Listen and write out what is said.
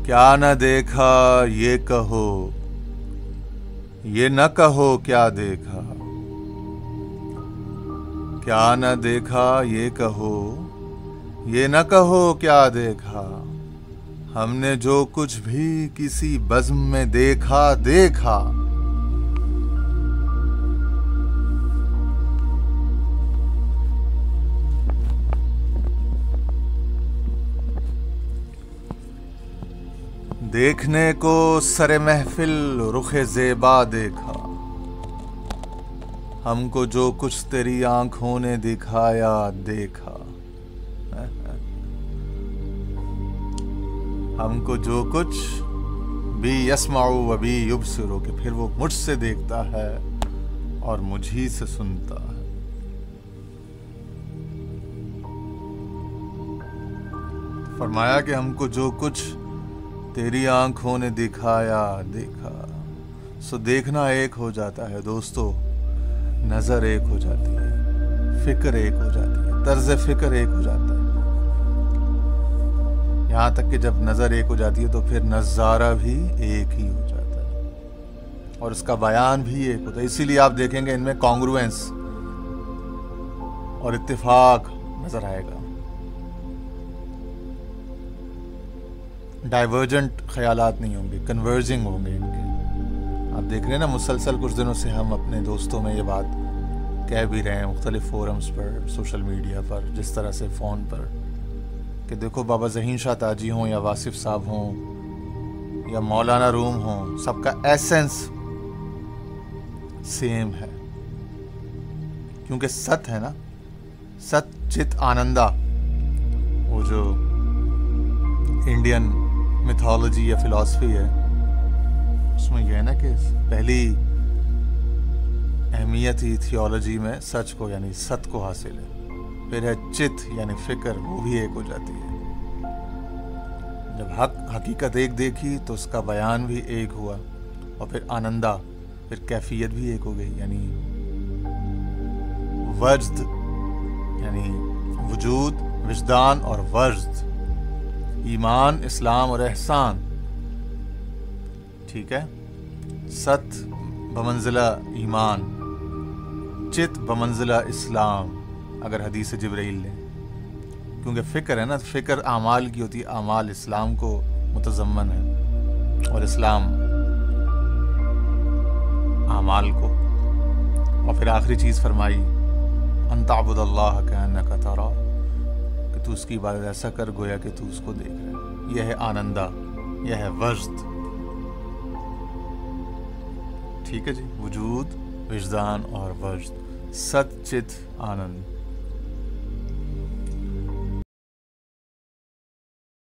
کیا نہ دیکھا یہ کہو، یہ نہ کہو کیا دیکھا، کیا نہ دیکھا یہ کہو، یہ نہ کہو کیا دیکھا، ہم نے جو کچھ بھی کسی بزم میں دیکھا دیکھا۔ دیکھنے کو سر محفل رخ زیبا دیکھا، ہم کو جو کچھ تیری آنکھوں نے دکھایا دیکھا، ہم کو جو کچھ بھی یسمع و بھی یبصر کہ پھر وہ مجھ سے دیکھتا ہے اور مجھی سے سنتا ہے۔ فرمایا کہ ہم کو جو کچھ تیری آنکھوں نے دکھایا دیکھا۔ سو دیکھنا ایک ہو جاتا ہے دوستو، نظر ایک ہو جاتی ہے، فکر ایک ہو جاتی ہے، طرز فکر ایک ہو جاتا ہے، یہاں تک کہ جب نظر ایک ہو جاتی ہے تو پھر نظارہ بھی ایک ہی ہو جاتا ہے اور اس کا بیان بھی ایک ہوتا ہے۔ اسی لیے آپ دیکھیں گے ان میں کانگروینس اور اتفاق نظر آئے گا، ڈائیورجنٹ خیالات نہیں ہوں گے، کنورجنگ ہوں گے ان کے۔ آپ دیکھ رہے ہیں نا، مسلسل کچھ دنوں سے ہم اپنے دوستوں میں یہ بات کہہ بھی رہے ہیں مختلف فورمز پر، سوشل میڈیا پر، جس طرح سے فون پر، کہ دیکھو بابا ذہین شاہ تاجی ہوں یا واصف صاحب ہوں یا مولانا روم ہوں، سب کا ایسنس سیم ہے، کیونکہ ست ہے نا، ست چت آنندہ، وہ جو انڈین میتھولوجی یا فلسفی ہے، اس میں یہ ہے نا کہ پہلی اہمیت ہی تھیولوجی میں سچ کو یعنی ست کو حاصل ہے، پھر ہے چت یعنی فکر، وہ بھی ایک ہو جاتی ہے۔ جب حقیقت ایک دیکھی تو اس کا بیان بھی ایک ہوا، اور پھر آنندہ، پھر کیفیت بھی ایک ہو گئی، یعنی وجد یعنی وجود، وجدان اور وجد، ایمان، اسلام اور احسان، ٹھیک ہے۔ ست بمنزلہ ایمان، چت بمنزلہ اسلام، اگر حدیث جبرائیل لیں، کیونکہ فکر ہے نا، فکر اعمال کی ہوتی ہے، اعمال اسلام کو متضمن ہے اور اسلام اعمال کو۔ اور پھر آخری چیز فرمائی ان تعبد اللہ کأنک تراہ، کہ تو اس کی عبادت ایسا کر گویا کہ تو اس کو دیکھ رہے ہے۔ یہ ہے آنندہ، یہ ہے وجد، ٹھیک ہے جی، وجود، وجدان اور وجد، ست چت آنند۔